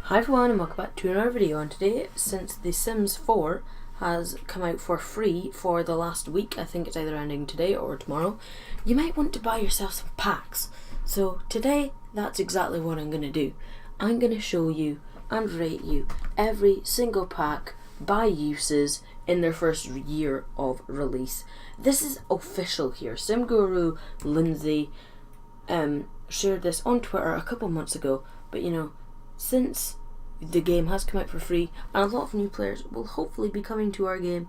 Hi everyone and welcome back to another video, and today, since The Sims 4 has come out for free for the last week, I think it's either ending today or tomorrow, you might want to buy yourself some packs. So today, that's exactly what I'm going to do. I'm going to show you and rate you every single pack by uses in their first year of release. This is official here. Sim Guru Lindsay shared this on Twitter a couple months ago, but you know, since the game has come out for free and a lot of new players will hopefully be coming to our game,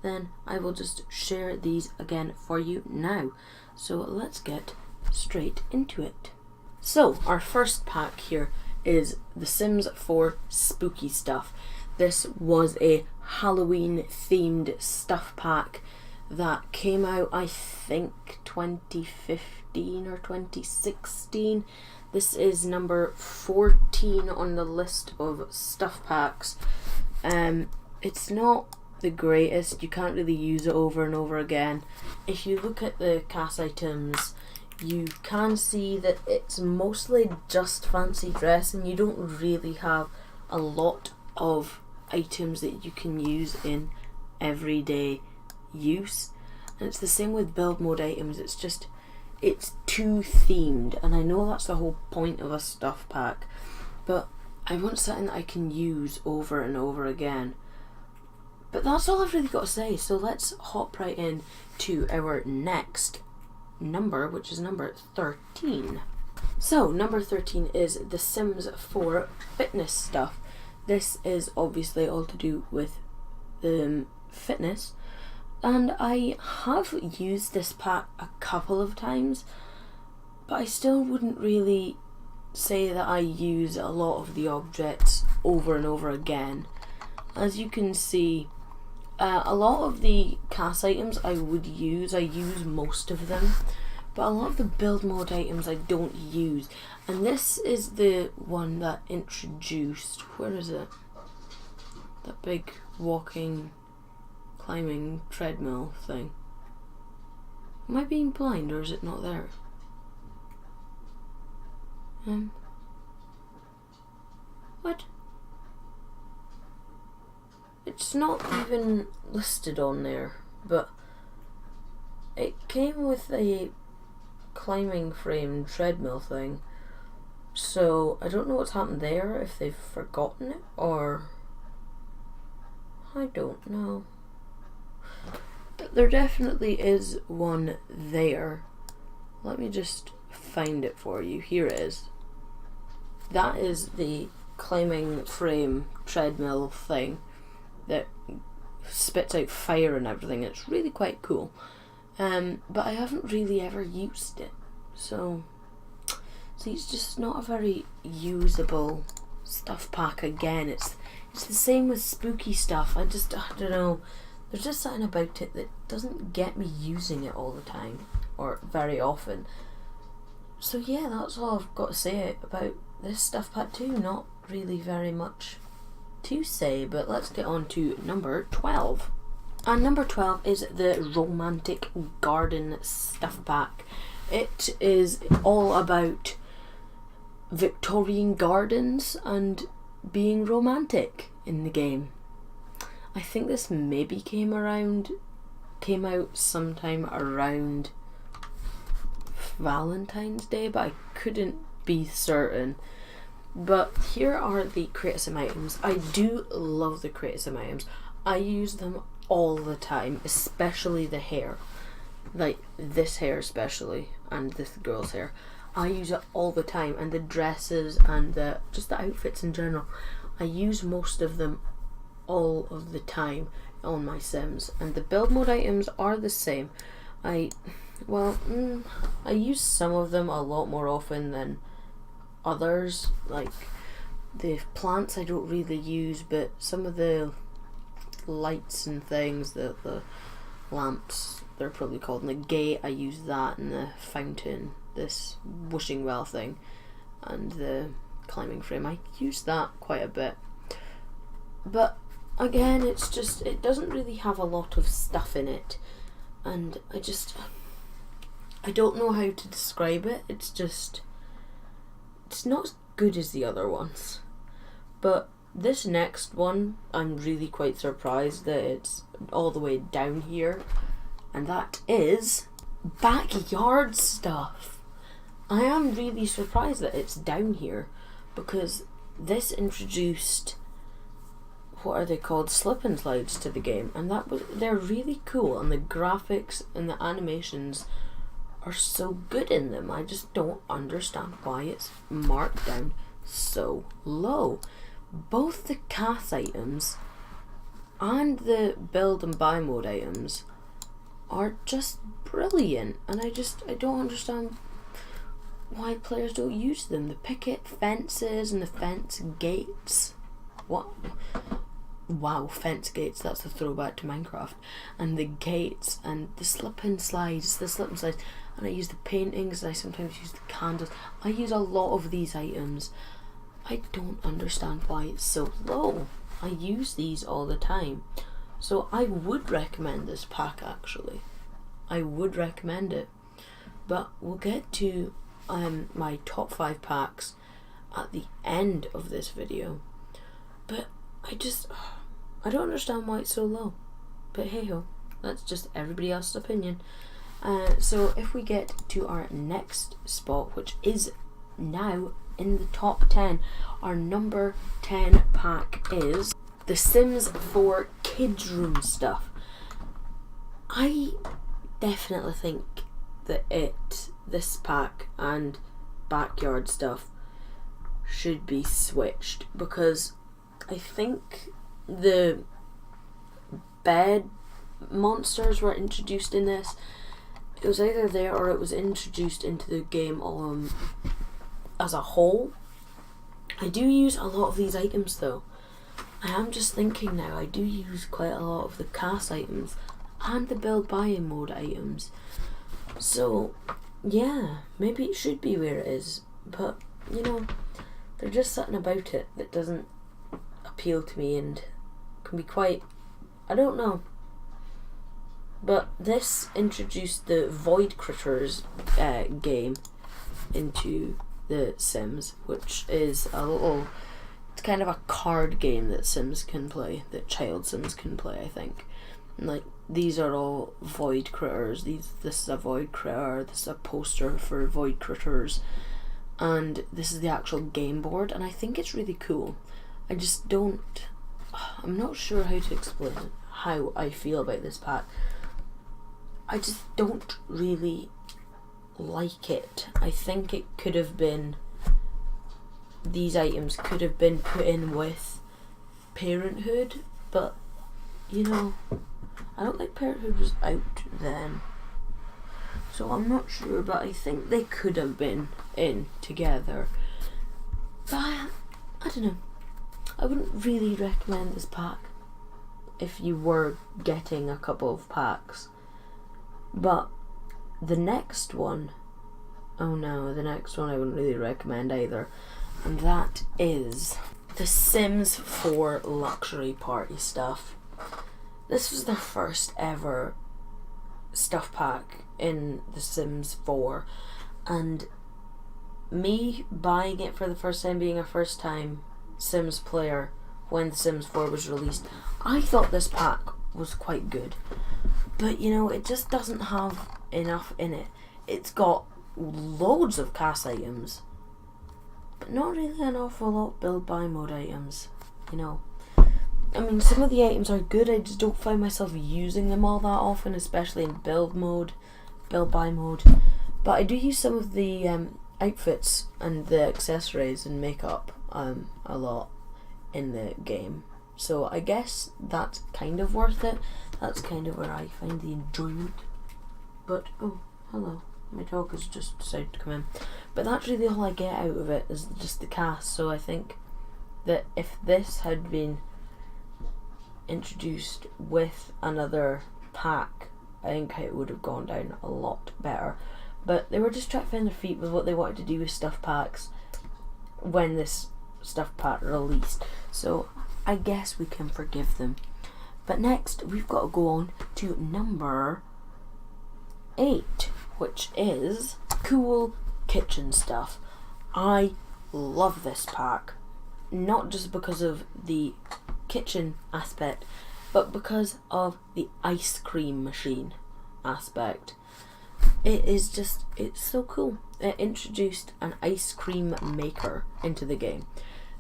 then I will just share these again for you now. So let's get straight into it. So our first pack here is The Sims 4 Spooky Stuff. This was a Halloween themed stuff pack that came out, I think, 2015 or 2016. This is number 14 on the list of stuff packs. It's not the greatest, you can't really use it over and over again. If you look at the cast items, you can see that it's mostly just fancy dress and you don't really have a lot of items that you can use in everyday use. And it's the same with build mode items, it's too themed, and I know that's the whole point of a stuff pack, but I want something that I can use over and over again. But that's all I've really got to say, so let's hop right in to our next number, which is number 13. So number 13 is The Sims 4 Fitness Stuff. This is obviously all to do with fitness, and I have used this pack a couple of times, but I still wouldn't really say that I use a lot of the objects over and over again. As you can see, a lot of the cast items I use most of them, but a lot of the build mode items I don't use. And this is the one that introduced, where is it? That big climbing treadmill thing. Am I being blind or is it not there? What? It's not even listed on there, but it came with a climbing frame treadmill thing, so I don't know what's happened there, if they've forgotten it or I don't know. But there definitely is one there. Let me just find it for you. Here it is. That is the climbing frame treadmill thing that spits out fire and everything. It's really quite cool. But I haven't really ever used it. So it's just not a very usable stuff pack again. It's the same with Spooky Stuff. I don't know. There's just something about it that doesn't get me using it all the time or very often. So yeah, that's all I've got to say about this stuff pack too. Not really very much to say, but let's get on to number 12. And number 12 is the Romantic Garden stuff pack. It is all about Victorian gardens and being romantic in the game. I think this maybe came out sometime around Valentine's Day, but I couldn't be certain. But here are the Creatism items. I do love the Creatism items. I use them all the time, especially the hair. Like this hair especially, and this girl's hair. I use it all the time, and the dresses and just the outfits in general. I use most of them all of the time on my Sims, and the build mode items are the same. I use some of them a lot more often than others. Like the plants I don't really use, but some of the lights and things, the lamps they're probably called, and the gate, I use that, and the fountain, this wishing well thing, and the climbing frame, I use that quite a bit. But again, it doesn't really have a lot of stuff in it, and I don't know how to describe it. It's not as good as the other ones, But this next one, I'm really quite surprised that it's all the way down here, and that is Backyard Stuff. I am really surprised that it's down here, because this introduced, what are they called, slip and slides to the game, and they're really cool, and the graphics and the animations are so good in them. I just don't understand why it's marked down so low. Both the cast items and the build and buy mode items are just brilliant, and I don't understand why players don't use them. The picket fences and the fence gates. What? Wow, fence gates, that's a throwback to Minecraft. And the gates and the slip and slides, and I use the paintings, and I sometimes use the candles. I use a lot of these items. I don't understand why it's so low. I use these all the time. So I would recommend this pack, actually. I would recommend it. But we'll get to my top 5 packs at the end of this video. But I don't understand why it's so low. But hey ho, that's just everybody else's opinion. So if we get to our next spot, which is now in the top 10, our number 10 pack is The Sims 4 Kids Room Stuff. I definitely think that this pack and Backyard Stuff should be switched, because I think the bed monsters were introduced in this. It was either there or it was introduced into the game as a whole. I do use a lot of these items though. I am just thinking now, I do use quite a lot of the cast items and the build buy-in mode items. So yeah, maybe it should be where it is, but you know, there's just something about it that doesn't appeal to me and can be quite, I don't know. But this introduced the Void Critters game into the Sims, which is it's kind of a card game that Sims can play, that child Sims can play, I think. And like, these are all Void Critters. This is a Void Critter, this is a poster for Void Critters, and this is the actual game board, and I think it's really cool. I'm not sure how to explain how I feel about this pack. I just don't really like it. I think it could have been, these items could have been put in with Parenthood, but you know, I don't think Parenthood was out then, so I'm not sure, but I think they could have been in together. But I don't know, I wouldn't really recommend this pack if you were getting a couple of packs. But the next one, oh no, the next one I wouldn't really recommend either, and that is The Sims 4 Luxury Party Stuff. This was the first ever stuff pack in The Sims 4, and me buying it for the first time, being a first time Sims player when The Sims 4 was released, I thought this pack was quite good. But you know, it just doesn't have enough in it. It's got loads of cast items, but not really an awful lot build buy mode items, you know. I mean, some of the items are good, I just don't find myself using them all that often, especially in build buy mode. But I do use some of the outfits and the accessories and makeup a lot in the game. So I guess that's kind of worth it. That's kind of where I find the enjoyment. But, oh, hello. My dog has just decided to come in. But that's really all I get out of it, is just the cast. So I think that if this had been introduced with another pack, I think it would have gone down a lot better. But they were just trying to find their feet with what they wanted to do with stuff packs when this stuff pack released. So I guess we can forgive them. But next we've got to go on to number 8, which is Cool Kitchen Stuff. I love this pack. not just because of the kitchen aspect, but because of the ice cream machine aspect. It's so cool. It introduced an ice cream maker into the game.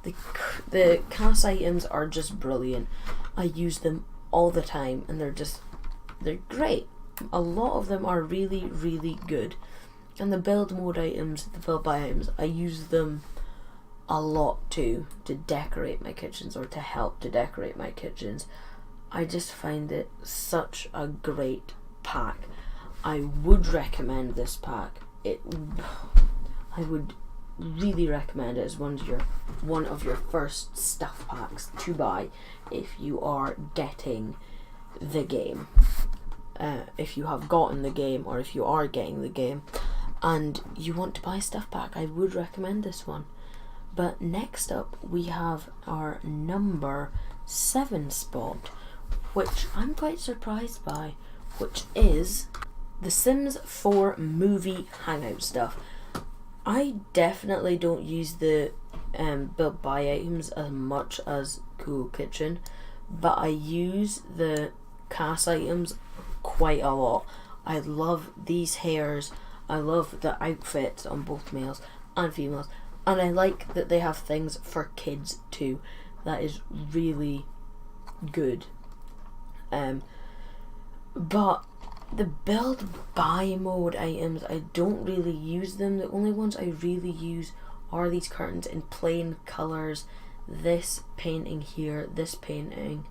The cast items are just brilliant. I use them all the time, and they're great. A lot of them are really, really good. And the build mode items, the build buy items, I use them a lot too, to decorate my kitchens, or to help to decorate my kitchens. I just find it such a great pack. I would recommend this pack. I would really recommend it as one of your first stuff packs to buy if you are getting the game. If you have gotten the game, or if you are getting the game and you want to buy a stuff pack, I would recommend this one. But next up we have our number 7 spot, which I'm quite surprised by, which is the Sims 4 movie Hangout stuff. I definitely don't use the build buy items as much as Cool Kitchen, but I use the cast items quite a lot. I love these hairs, I love the outfits on both males and females, and I like that they have things for kids too. That is really good. But the build buy mode items, I don't really use them. The only ones I really use are these curtains in plain colours, this painting here, this painting,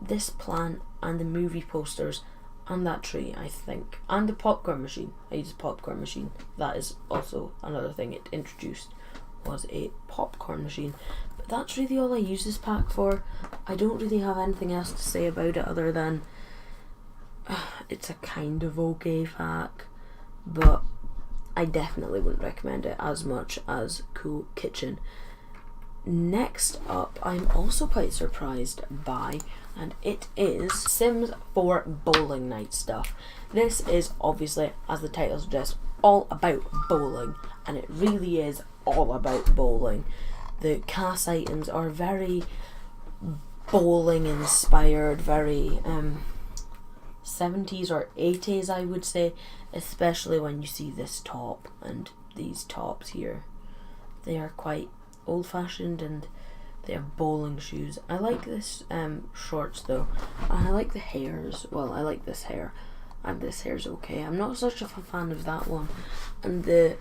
this plant, and the movie posters, and that tree, I think, and the popcorn machine. I use a popcorn machine. That is also another thing it introduced, was a popcorn machine. But that's really all I use this pack for. I don't really have anything else to say about it other than it's a kind of okay pack, but I definitely wouldn't recommend it as much as Cool Kitchen. Next up, I'm also quite surprised by, and it is Sims 4 Bowling Night stuff. This is obviously, as the title suggests, all about bowling, and it really is all about bowling. The cast items are very bowling inspired, very 70s or 80s, I would say, especially when you see this top and these tops here. They are quite old fashioned and they have bowling shoes. I like this shorts though, and I like the hairs. Well, I like this hair, and this hair's okay. I'm not such a fan of that one, and the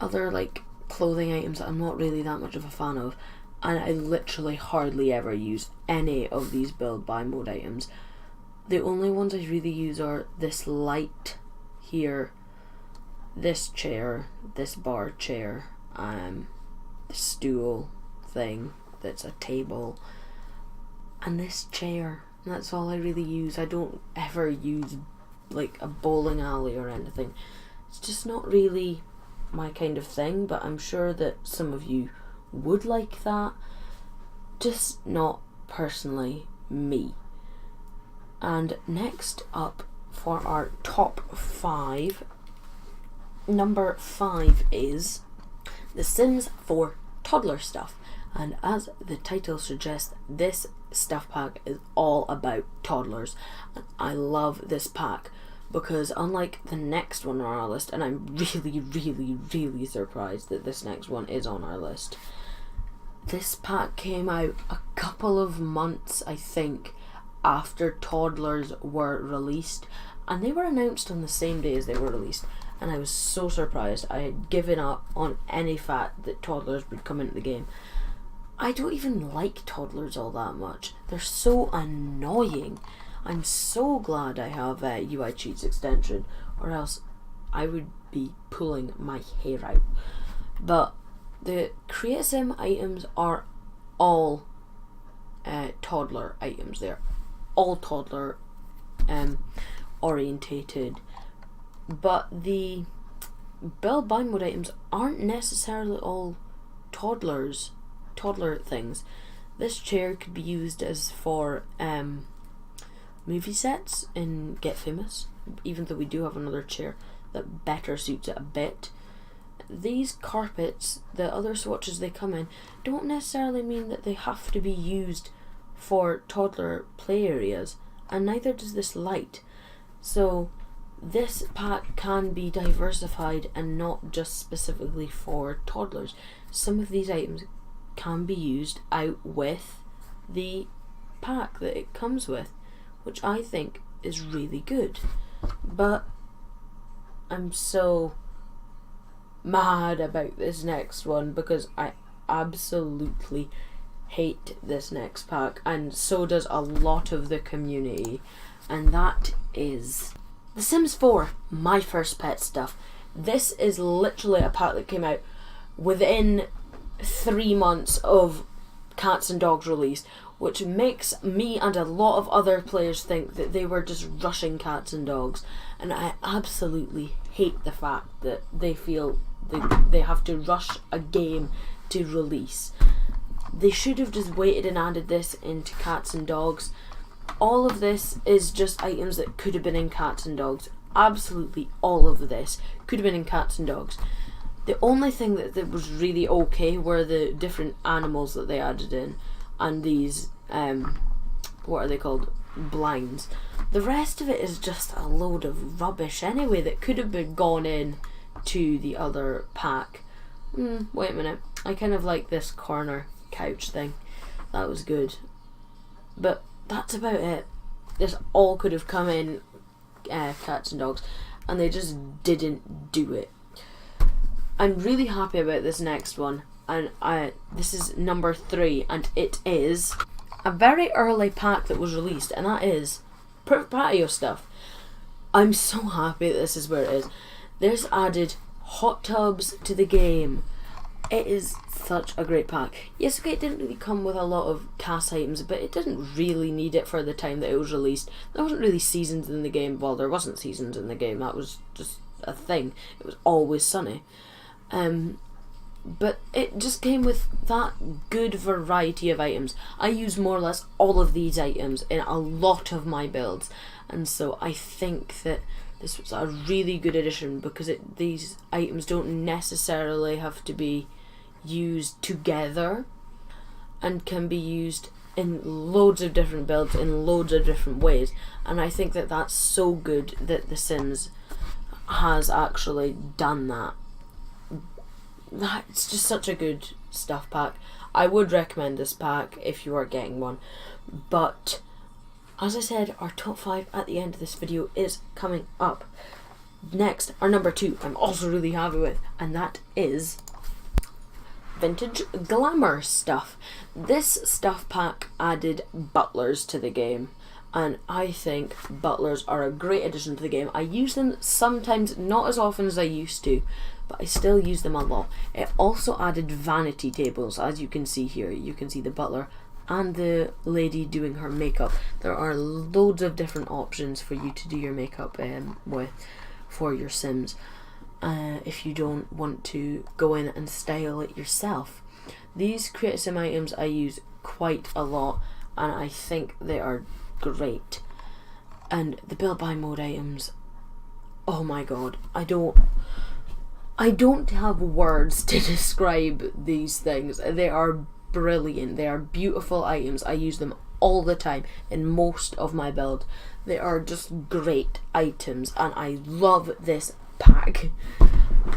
other like clothing items I'm not really that much of a fan of, and I literally hardly ever use any of these build buy mode items. The only ones I really use are this light here, this chair, this bar chair, the stool thing that's a table, and this chair. That's all I really use. I don't ever use like a bowling alley or anything. It's just not really my kind of thing, but I'm sure that some of you would like that. Just not personally me. And next up for our top 5, number 5 is The Sims 4 Toddler Stuff. And as the title suggests, this stuff pack is all about toddlers. And I love this pack because unlike the next one on our list, and I'm really, really, really surprised that this next one is on our list, this pack came out a couple of months, I think, after toddlers were released, and they were announced on the same day as they were released, and I was so surprised. I had given up on any fact that toddlers would come into the game. I don't even like toddlers all that much. They're so annoying. I'm so glad I have a UI Cheats extension, or else I would be pulling my hair out. But the Create Sim items are all toddler items. They're all toddler orientated, but the build buy mode items aren't necessarily all toddler things. This chair could be used as for movie sets in Get Famous, even though we do have another chair that better suits it a bit. these carpets, the other swatches they come in, don't necessarily mean that they have to be used for toddler play areas, and neither does this light. So this pack can be diversified and not just specifically for toddlers. Some of these items can be used out with the pack that it comes with, which I think is really good. But I'm so mad about this next one because I absolutely hate this next pack, and so does a lot of the community, and that is The Sims 4 My First Pet Stuff. This is literally a pack that came out within 3 months of Cats and Dogs release, which makes me and a lot of other players think that they were just rushing Cats and Dogs, and I absolutely hate the fact that they feel they have to rush a game to release. They should have just waited and added this into Cats and Dogs. All of this is just items that could have been in Cats and Dogs. Absolutely all of this could have been in Cats and Dogs. The only thing that was really okay were the different animals that they added in, and these, what are they called? Blinds. The rest of it is just a load of rubbish anyway that could have been gone in to the other pack. Wait a minute. I kind of like this corner couch thing. That was good. But that's about it. This all could have come in Cats and Dogs, and they just didn't do it. I'm really happy about this next one, and this is number 3, and it is a very early pack that was released, and that is Patio Stuff. I'm so happy that this is where it is. There's added hot tubs to the game. It is such a great pack. Yes, okay, it didn't really come with a lot of cast items, but it didn't really need it for the time that it was released. There wasn't really seasons in the game. Well, there wasn't seasons in the game. That was just a thing. It was always sunny. But it just came with that good variety of items. I use more or less all of these items in a lot of my builds, and so I think that this was a really good addition because these items don't necessarily have to be used together and can be used in loads of different builds in loads of different ways, and I think that that's so good that The Sims has actually done that. It's just such a good stuff pack. I would recommend this pack if you are getting one, but as I said, our top 5 at the end of this video is coming up. Next, our number 2 I'm also really happy with, and that is Vintage Glamour Stuff. This stuff pack added butlers to the game, and I think butlers are a great addition to the game. I use them sometimes, not as often as I used to, but I still use them a lot. It also added vanity tables, as you can see here. You can see the butler and the lady doing her makeup. There are loads of different options for you to do your makeup with for your Sims if you don't want to go in and style it yourself. These Create a Sim items I use quite a lot, and I think they are great. And the build by mode items, oh my god, I don't have words to describe these things. They are brilliant. They are beautiful items. I use them all the time in most of my build. They are just great items, and I love this pack.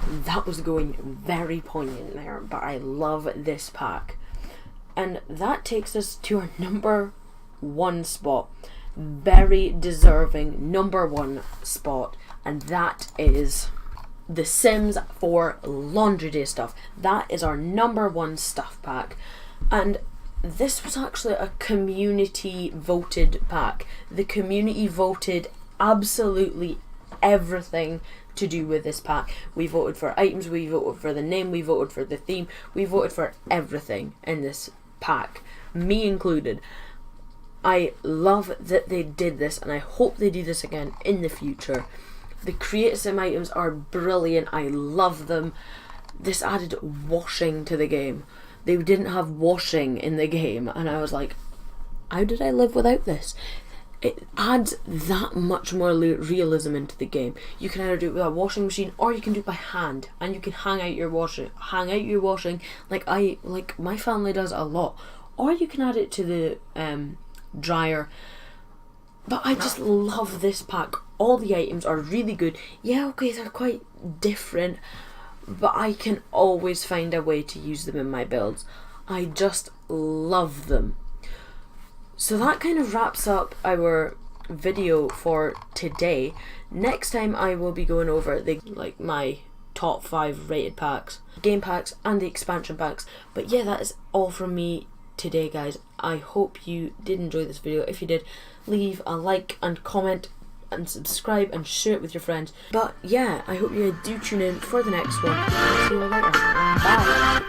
That was going very poignant there, but I love this pack. And that takes us to our number 1 spot. Very deserving number 1 spot, and that is The Sims 4 Laundry Day Stuff. That is our number 1 stuff pack, and this was actually a community voted pack. The community voted absolutely everything to do with this pack. We voted for items, we voted for the name, we voted for the theme, we voted for everything in this pack, me included. I love that they did this, and I hope they do this again in the future. The Create a Sim items are brilliant. I love them. This added washing to the game. They didn't have washing in the game, and I was like, how did I live without this? it adds that much more realism into the game. You can either do it with a washing machine or you can do it by hand, and you can hang out your washing like my family does a lot, or you can add it to the dryer. But I just love this pack. All the items are really good. Yeah, okay, they're quite different, but I can always find a way to use them in my builds. I just love them. So that kind of wraps up our video for today. Next time I will be going over my top 5 rated packs, game packs and the expansion packs. But yeah, that is all from me today, guys. I hope you did enjoy this video. If you did, leave a like and comment and subscribe and share it with your friends. But yeah, I hope you do tune in for the next one. See you later. Bye.